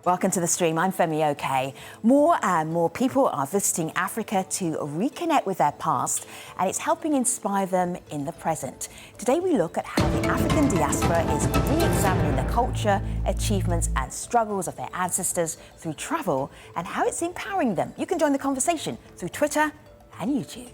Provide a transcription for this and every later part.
Welcome to the stream. I'm Femi OK. More and more people are visiting Africa to reconnect with their past, and it's helping inspire them in the present. Today we look at how the African diaspora is re-examining the culture, achievements and struggles of their ancestors through travel and how it's empowering them. You can join the conversation through Twitter and YouTube.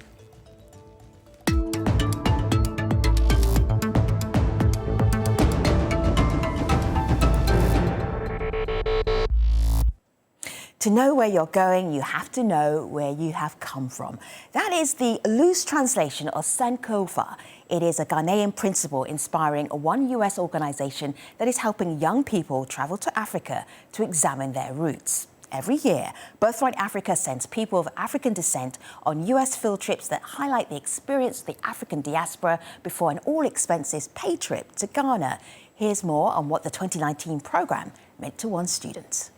To know where you're going, you have to know where you have come from. That is the loose translation of Sankofa. It is a Ghanaian principle inspiring one US organization that is helping young people travel to Africa to examine their roots. Every year, Birthright Africa sends people of African descent on US field trips that highlight the experience of the African diaspora before an all-expenses-paid trip to Ghana. Here's more on what the 2019 program meant to one student.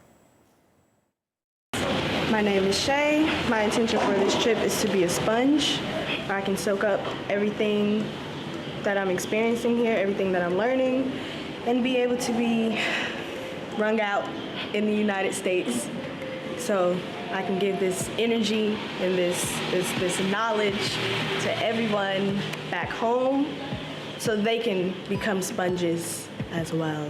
My name is Shay. My intention for this trip is to be a sponge where I can soak up everything that I'm experiencing here, everything that I'm learning, and be able to be wrung out in the United States so I can give this energy and this knowledge to everyone back home so they can become sponges as well.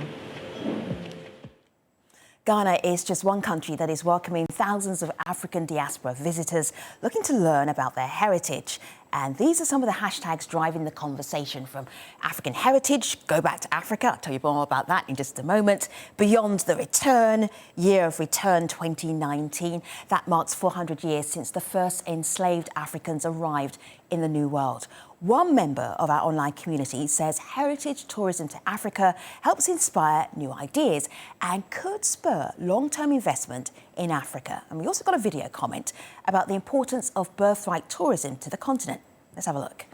Ghana is just one country that is welcoming thousands of African diaspora visitors looking to learn about their heritage. And these are some of the hashtags driving the conversation, from African heritage, go back to Africa, I'll tell you more about that in just a moment, beyond the return, year of return 2019. That marks 400 years since the first enslaved Africans arrived in the New World. One member of our online community says heritage tourism to Africa helps inspire new ideas and could spur long-term investment in Africa. And we also got a video comment about the importance of birthright tourism to the continent. Let's have a look.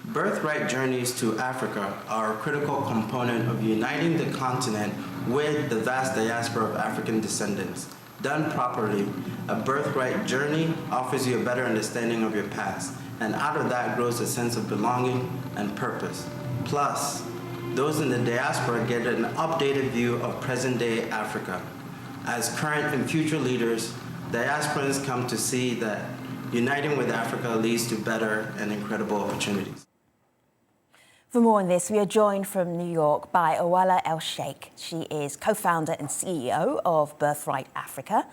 Birthright journeys to Africa are a critical component of uniting the continent with the vast diaspora of African descendants. Done properly, a birthright journey offers you a better understanding of your past, and out of that grows a sense of belonging and purpose. Plus, those in the diaspora get an updated view of present-day Africa. As current and future leaders, diasporans come to see that uniting with Africa leads to better and incredible opportunities. For more on this, we are joined from New York by Awala El-Sheikh. She is co-founder and CEO of Birthright Africa.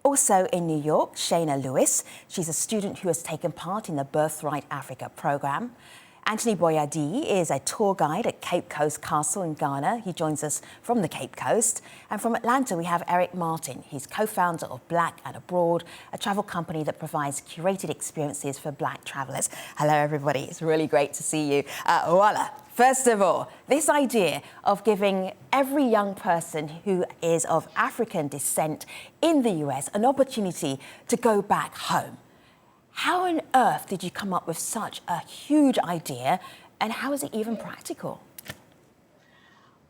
Also in New York, Shayna Lewis. She's a student who has taken part in the Birthright Africa program. Anthony Boyadi is a tour guide at Cape Coast Castle in Ghana. He joins us from the Cape Coast. And from Atlanta, we have Eric Martin. He's co-founder of Black and Abroad, a travel company that provides curated experiences for Black travelers. Hello, everybody. It's really great to see you. Awala, first of all, this idea of giving every young person who is of African descent in the US an opportunity to go back home. How on earth did you come up with such a huge idea, and how is it even practical?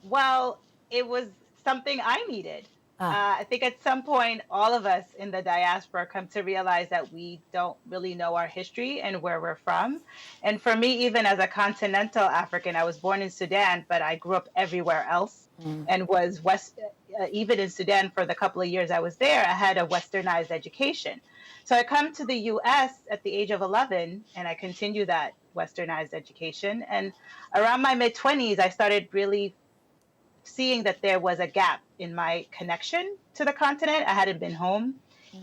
Well, it was something I needed. I think at some point, all of us in the diaspora come to realize that we don't really know our history and where we're from. And for me, even as a continental African, I was born in Sudan, but I grew up everywhere else and was even in Sudan for the couple of years I was there, I had a westernized education. So I come to the US at the age of 11, and I continue that westernized education. And around my mid-20s, I started really seeing that there was a gap in my connection to the continent. I hadn't been home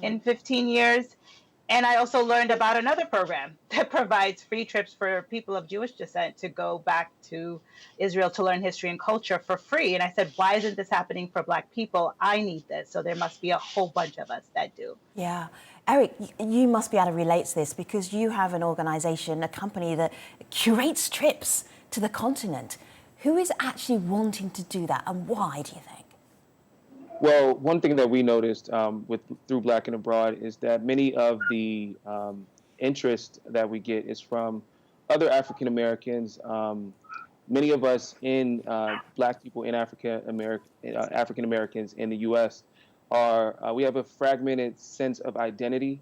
in 15 years. And I also learned about another program that provides free trips for people of Jewish descent to go back to Israel to learn history and culture for free. And I said, why isn't this happening for Black people? I need this. So there must be a whole bunch of us that do. Yeah. Eric, you must be able to relate to this because you have an organization, a company that curates trips to the continent. Who is actually wanting to do that, and why, do you think? Well, one thing that we noticed through Black and Abroad is that many of the interest that we get is from other African Americans. Many of us in Black people in African Americans in the U.S. we have a fragmented sense of identity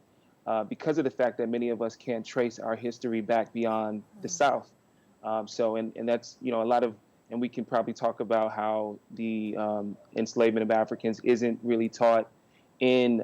because of the fact that many of us can't trace our history back beyond the South. And that's, a lot of and we can probably talk about how the enslavement of Africans isn't really taught in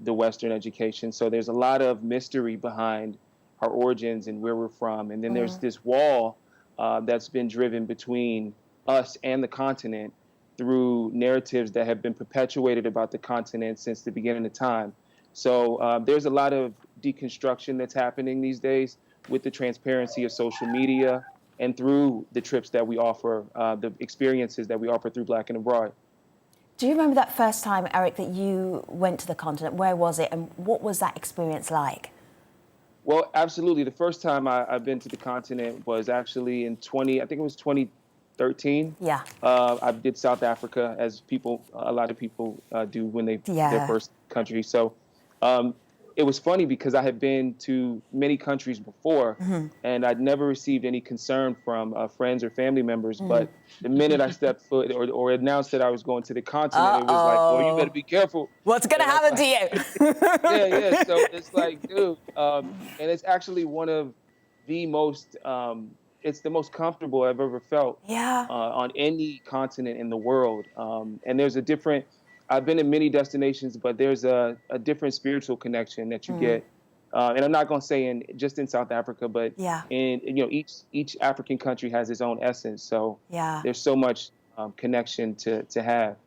the Western education. So there's a lot of mystery behind our origins and where we're from. And then there's this wall that's been driven between us and the continent through narratives that have been perpetuated about the continent since the beginning of time. So there's a lot of deconstruction that's happening these days with the transparency of social media and through the trips that we offer, the experiences that we offer through Black and Abroad. Do you remember that first time, Eric, that you went to the continent? Where was it, and what was that experience like? Well, absolutely. The first time I've been to the continent was actually in I think it was 2013. Yeah. I did South Africa, as a lot of people do when their first country. So it was funny because I had been to many countries before, and I'd never received any concern from friends or family members. But the minute I stepped foot or announced that I was going to the continent, it was like, well, you better be careful. What's going to happen to you? Yeah. So it's like, dude, and it's actually one of the most, it's the most comfortable I've ever felt on any continent in the world. And there's I've been in many destinations, but there's a different spiritual connection that you get. And I'm not going to say just in South Africa, but in each African country has its own essence. So there's so much connection to have.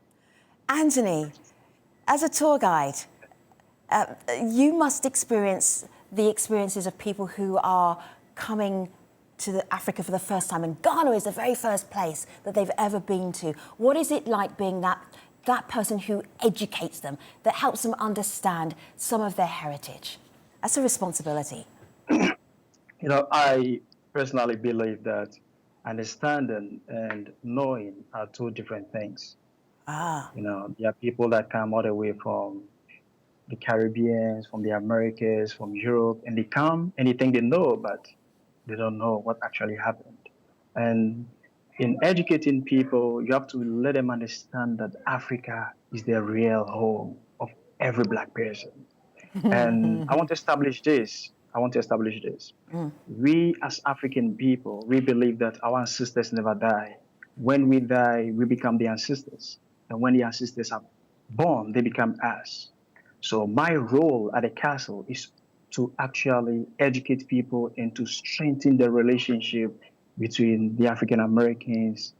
Anthony, as a tour guide, you must experience the experiences of people who are coming to Africa for the first time, and Ghana is the very first place that they've ever been to. What is it like being that person who educates them, that helps them understand some of their heritage? That's a responsibility. I personally believe that understanding and knowing are two different things. There are people that come all the way from the Caribbean, from the Americas, from Europe, and they come and they think they know, but they don't know what actually happened. And in educating people, you have to let them understand that Africa is the real home of every Black person. And I want to establish this. We as African people, we believe that our ancestors never die. When we die, we become the ancestors. And when the ancestors are born, they become us. So my role at the castle is to actually educate people and to strengthen the relationship between the African Americans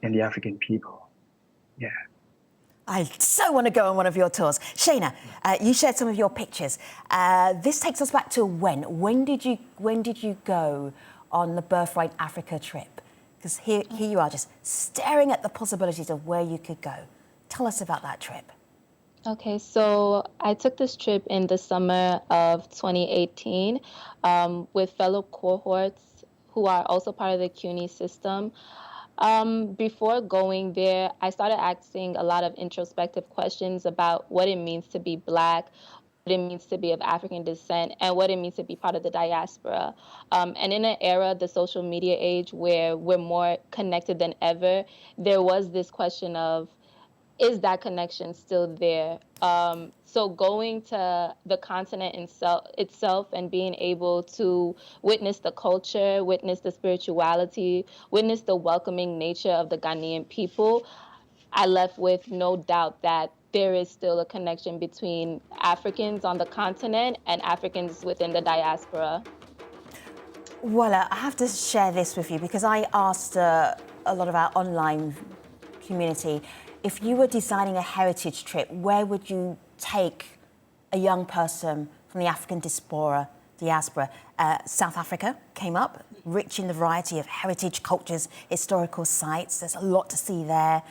and the African people. Yeah. I so want to go on one of your tours. Shana, you shared some of your pictures. This takes us back to when? When did you go on the Birthright Africa trip? Because here you are just staring at the possibilities of where you could go. Tell us about that trip. Okay, so I took this trip in the summer of 2018 with fellow cohorts who are also part of the CUNY system. Before going there, I started asking a lot of introspective questions about what it means to be Black, what it means to be of African descent, and what it means to be part of the diaspora. And in an era, the social media age, where we're more connected than ever, there was this question of, is that connection still there? So going to the continent itself and being able to witness the culture, witness the spirituality, witness the welcoming nature of the Ghanaian people, I left with no doubt that there is still a connection between Africans on the continent and Africans within the diaspora. Well, I have to share this with you because I asked a lot of our online community, if you were designing a heritage trip, where would you take a young person from the African diaspora? South Africa came up, rich in the variety of heritage, cultures, historical sites. There's a lot to see there.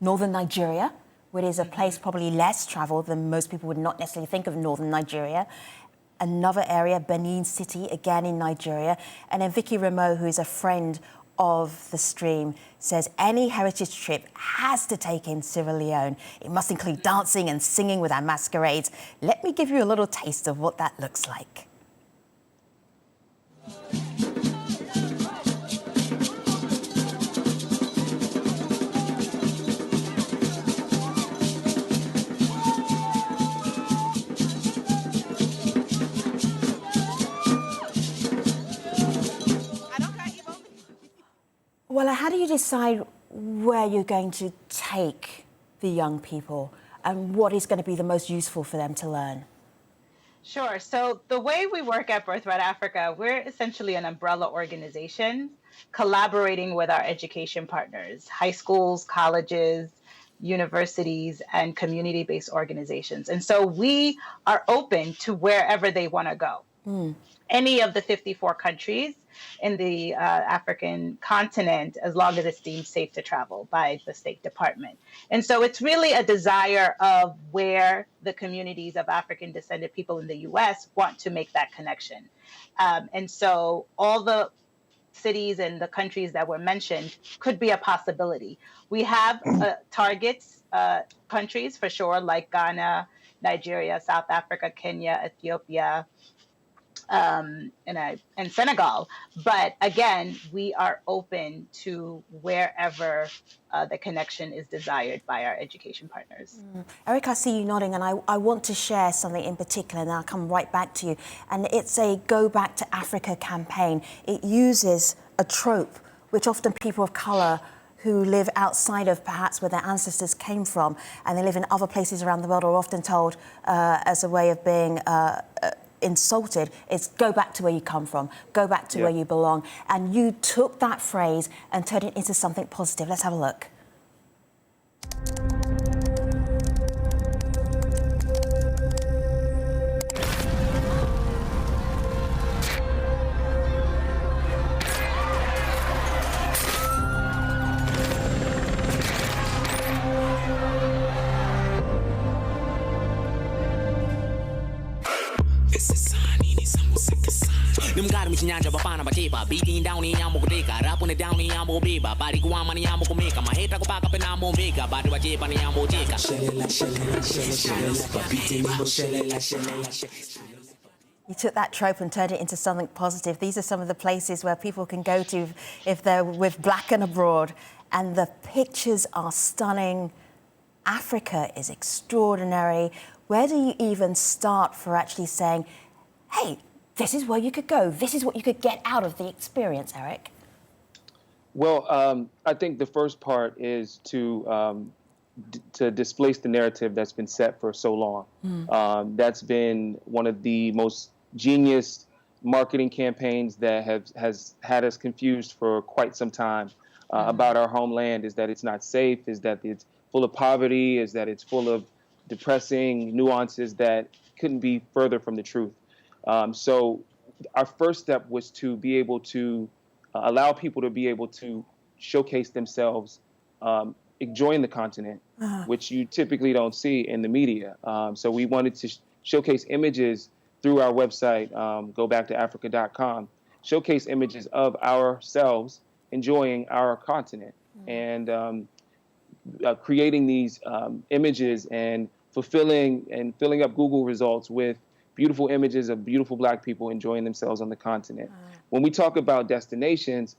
Northern Nigeria, which is a place probably less traveled than most people would not necessarily think of Northern Nigeria. Another area, Benin City, again in Nigeria. And then Vicky Rameau, who is a friend of the stream, says any heritage trip has to take in Sierra Leone. It must include dancing and singing with our masquerades. Let me give you a little taste of what that looks like. Well, how do you decide where you're going to take the young people and what is going to be the most useful for them to learn? Sure. So the way we work at Birthright Africa, we're essentially an umbrella organization collaborating with our education partners, high schools, colleges, universities, and community-based organizations. And so we are open to wherever they want to go. Any of the 54 countries in the African continent, as long as it's deemed safe to travel by the State Department. And so it's really a desire of where the communities of African descended people in the US want to make that connection. And so all the cities and the countries that were mentioned could be a possibility. We have targets, countries for sure, like Ghana, Nigeria, South Africa, Kenya, Ethiopia, and Senegal. But again, we are open to wherever the connection is desired by our education partners. Eric, I see you nodding, and I want to share something in particular, and I'll come right back to you. And it's a Go Back to Africa campaign. It uses a trope which often people of colour who live outside of perhaps where their ancestors came from, and they live in other places around the world, are often told as a way of being insulted, is go back to where you come from, go back to where you belong. And you took that phrase and turned it into something positive. Let's have a look. Beating down in Yamokeka, rapping down in Yamobeba, Bariguamani Yamokomeka, my head back up in Amomega, Badwajepani Yamoteka. You took that trope and turned it into something positive. These are some of the places where people can go to if they're with Black and abroad, and the pictures are stunning. Africa is extraordinary. Where do you even start for actually saying, hey, this is where you could go, this is what you could get out of the experience, Eric? Well, I think the first part is to displace the narrative that's been set for so long. That's been one of the most genius marketing campaigns that has had us confused for quite some time about our homeland, is that it's not safe, is that it's full of poverty, is that it's full of depressing nuances that couldn't be further from the truth. So our first step was to be able to allow people to be able to showcase themselves, enjoying the continent, which you typically don't see in the media. So we wanted to showcase images through our website, gobacktoafrica.com, showcase images of ourselves enjoying our continent, and creating these images and filling up Google results with beautiful images of beautiful Black people enjoying themselves on the continent. When we talk about destinations,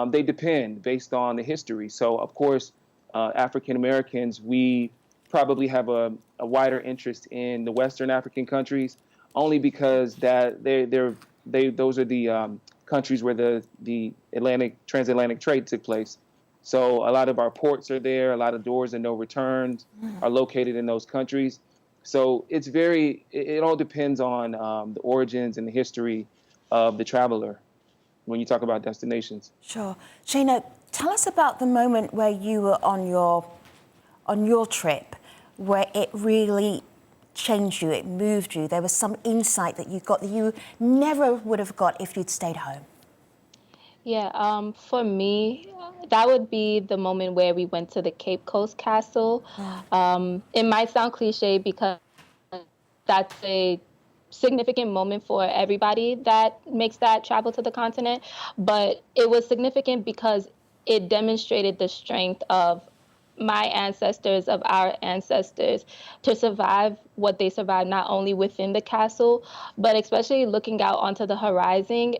they depend based on the history. So, of course, African Americans, we probably have a wider interest in the Western African countries, only because that those are the countries where the transatlantic trade took place. So a lot of our ports are there. A lot of doors and no returns are located in those countries. So it all depends on the origins and the history of the traveler when you talk about destinations. Sure. Gina, tell us about the moment where you were on your trip, where it really changed you, it moved you. There was some insight that you got that you never would have got if you'd stayed home. Yeah, for me, that would be the moment where we went to the Cape Coast Castle. It might sound cliche because that's a significant moment for everybody that makes that travel to the continent, but it was significant because it demonstrated the strength of my ancestors, of our ancestors, to survive what they survived, not only within the castle, but especially looking out onto the horizon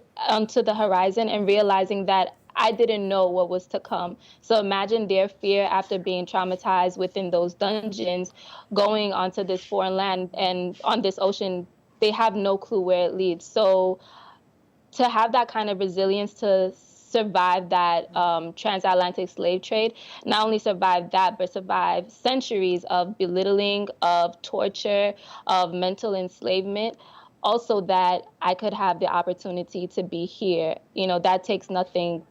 and realizing that I didn't know what was to come. So imagine their fear after being traumatized within those dungeons, going onto this foreign land and on this ocean, they have no clue where it leads. So to have that kind of resilience to survive that transatlantic slave trade, not only survive that, but survive centuries of belittling, of torture, of mental enslavement. Also that I could have the opportunity to be here. You know, that is nothing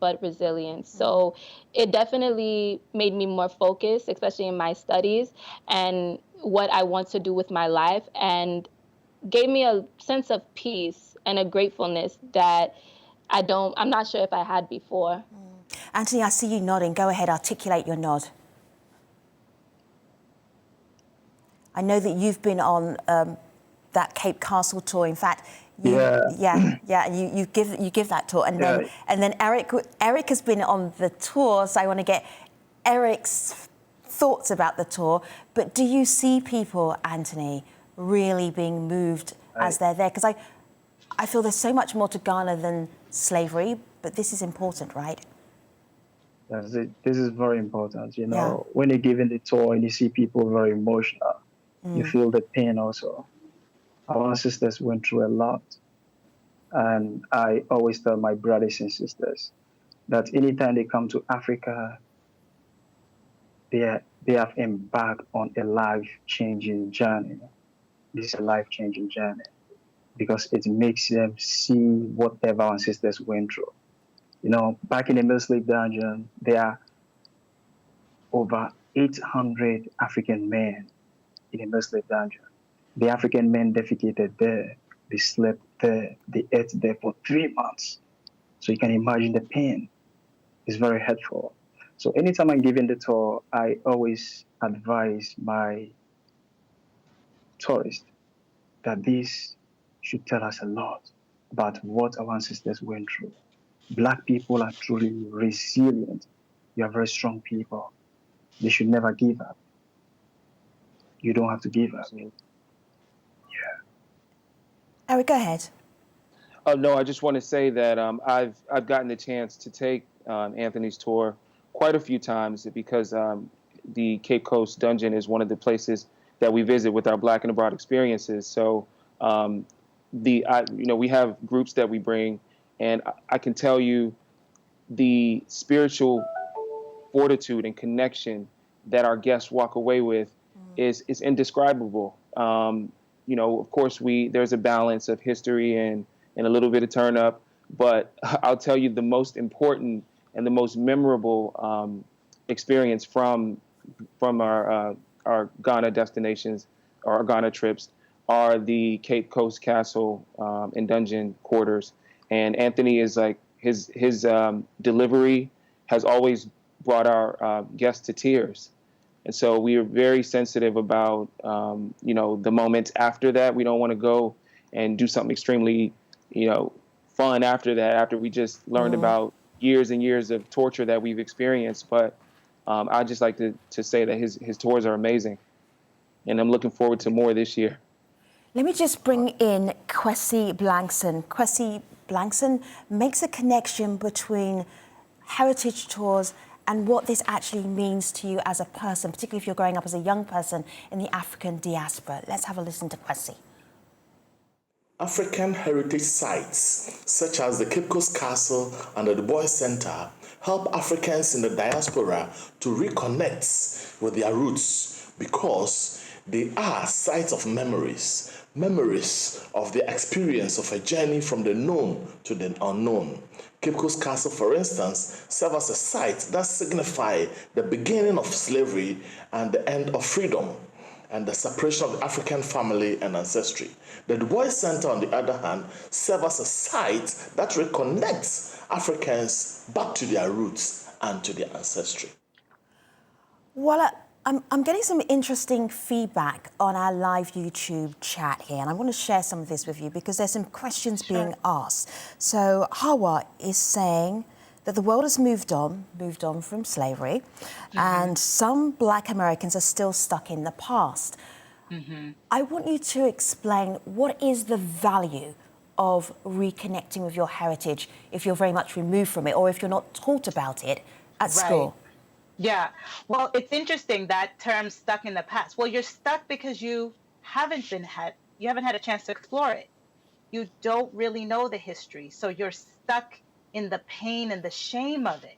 but resilience. So it definitely made me more focused, especially in my studies and what I want to do with my life, and gave me a sense of peace and a gratefulness that I'm not sure if I had before. Anthony, I see you nodding. Go ahead, articulate your nod. I know that you've been on that Cape Castle tour. In fact, you give that tour, and then Eric has been on the tour. So I want to get Eric's thoughts about the tour. But do you see people, Anthony, really being moved as they're there? Because I feel there's so much more to Ghana than slavery, but this is important, right? Yes, this is very important. You know, when you're giving the tour and you see people very emotional, you feel the pain also. Our ancestors went through a lot. And I always tell my brothers and sisters that anytime they come to Africa, they have embarked on a life-changing journey. This is a life-changing journey because it makes them see whatever our ancestors went through. You know, back in the Birthright Dungeon, there are over 800 African men in the Birthright Dungeon. The African men defecated there. They slept there. They ate there for 3 months. So you can imagine the pain. It's very hurtful. So anytime I'm giving the tour, I always advise my tourists that this should tell us a lot about what our ancestors went through. Black people are truly resilient. You are very strong people. They should never give up. You don't have to give up. Eric, go ahead. Oh, no, I just want to say that I've gotten the chance to take Anthony's tour quite a few times because the Caicos Dungeon is one of the places that we visit with our Black and Abroad experiences. So, we have groups that we bring, and I can tell you the spiritual fortitude and connection that our guests walk away with is indescribable. Of course, there's a balance of history and a little bit of turn up, but I'll tell you the most important and the most memorable experience from our Ghana destinations or our Ghana trips are the Cape Coast Castle and Dungeon quarters. And Anthony is like his delivery has always brought our guests to tears. And so we are very sensitive about, the moments after that. We don't want to go and do something extremely, fun after that, after we just learned about years and years of torture that we've experienced. But I'd just like to say that his tours are amazing. And I'm looking forward to more this year. Let me just bring in Kwesi Blankson. Kwesi Blankson makes a connection between heritage tours and what this actually means to you as a person, particularly if you're growing up as a young person in the African diaspora. Let's have a listen to Kwesi. African heritage sites, such as the Cape Coast Castle and the Bois Center, help Africans in the diaspora to reconnect with their roots because they are sites of memories of the experience of a journey from the known to the unknown. Cape Coast Castle, for instance, serves as a site that signifies the beginning of slavery and the end of freedom and the separation of the African family and ancestry. The Bois Center, on the other hand, serves as a site that reconnects Africans back to their roots and to their ancestry. Well, I'm getting some interesting feedback on our live YouTube chat here, and I want to share some of this with you because there's some questions being asked. So Hawa is saying that the world has moved on from slavery, and some Black Americans are still stuck in the past. I want you to explain what is the value of reconnecting with your heritage if you're very much removed from it or if you're not taught about it at school. Yeah, well, it's interesting that term stuck in the past. Well, you're stuck because you haven't had a chance to explore it. You don't really know the history. So you're stuck in the pain and the shame of it,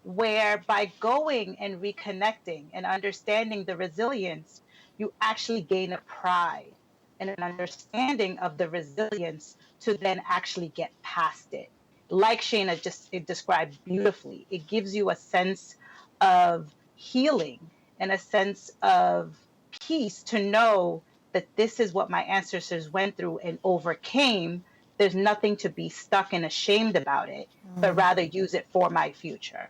where by going and reconnecting and understanding the resilience, you actually gain a pride and an understanding of the resilience to then actually get past it. Like Shayna just described beautifully, it gives you a sense of healing and a sense of peace to know that this is what my ancestors went through and overcame. There's nothing to be stuck and ashamed about it, but rather use it for my future.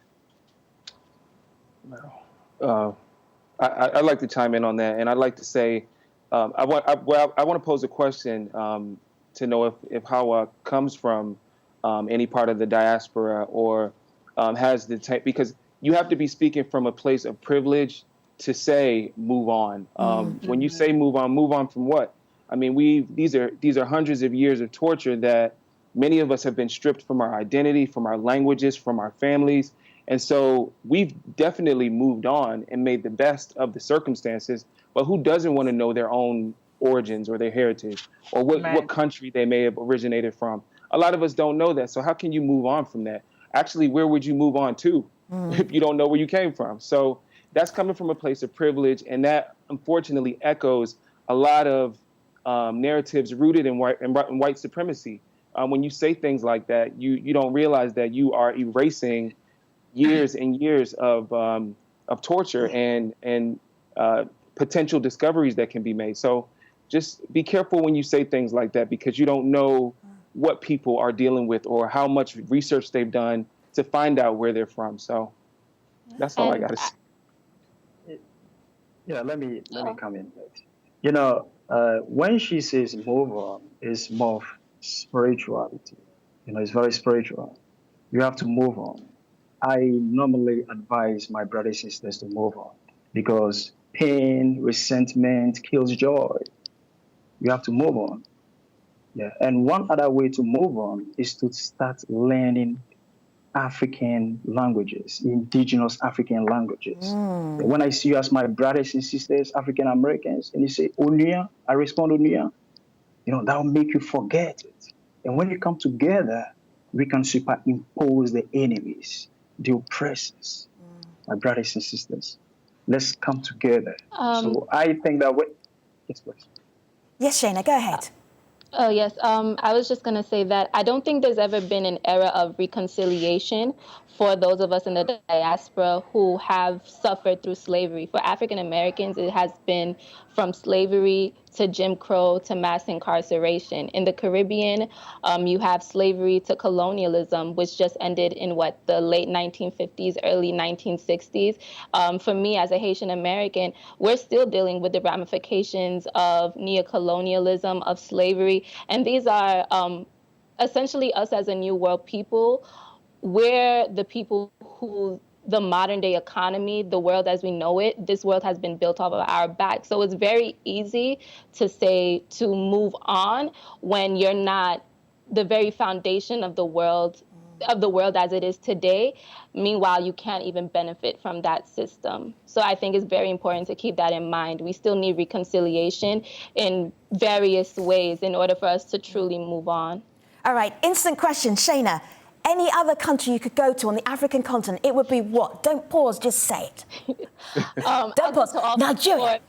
I'd like to chime in on that, and I'd like to say, I want to pose a question to know if Hawa comes from any part of the diaspora or has the type, because you have to be speaking from a place of privilege to say move on. When you say move on from what? I mean, these are hundreds of years of torture that many of us have been stripped from our identity, from our languages, from our families. And so we've definitely moved on and made the best of the circumstances, but who doesn't want to know their own origins or their heritage or what country they may have originated from? A lot of us don't know that. So how can you move on from that? Actually, where would you move on to if you don't know where you came from? So that's coming from a place of privilege, and that unfortunately echoes a lot of narratives rooted in white supremacy. When you say things like that, you don't realize that you are erasing years and years of torture and potential discoveries that can be made. So just be careful when you say things like that, because you don't know what people are dealing with or how much research they've done to find out where they're from. So that's all I got to say. Yeah, let me come in. You know, when she says move on, it's more of spirituality. You know, it's very spiritual. You have to move on. I normally advise my brothers and sisters to move on because pain, resentment kills joy. You have to move on. Yeah. And one other way to move on is to start learning African languages, indigenous African languages. When I see you as my brothers and sisters, African Americans, and you say Onia, I respond Onia, you know, that will make you forget it. And when you come together, we can superimpose the enemies, the oppressors, my brothers and sisters. Let's come together. So I think that way. Yes, please. Yes, Shayna, go ahead. Oh, yes. I was just going to say that I don't think there's ever been an era of reconciliation for those of us in the diaspora who have suffered through slavery. For African Americans, it has been from slavery to Jim Crow to mass incarceration. In the Caribbean, you have slavery to colonialism, which just ended in the late 1950s, early 1960s. For me, as a Haitian American, we're still dealing with the ramifications of neocolonialism, of slavery. And these are essentially us as a New World people. We're the people who the modern day economy, the world as we know it, this world has been built off of our back. So it's very easy to say to move on when you're not the very foundation of the world as it is today. Meanwhile, you can't even benefit from that system. So I think it's very important to keep that in mind. We still need reconciliation in various ways in order for us to truly move on. All right, instant question, Shayna. Any other country you could go to on the African continent, it would be what? Don't pause, just say it. Don't pause. Nigeria.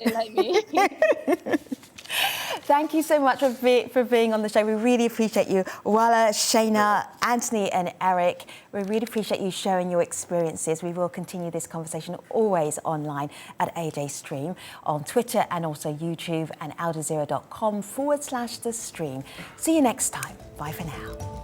Thank you so much for being on the show. We really appreciate you. Wala, Shayna, Anthony and Eric, we really appreciate you sharing your experiences. We will continue this conversation always online at ajstream on Twitter and also YouTube and aljazeera.com/the stream. See you next time. Bye for now.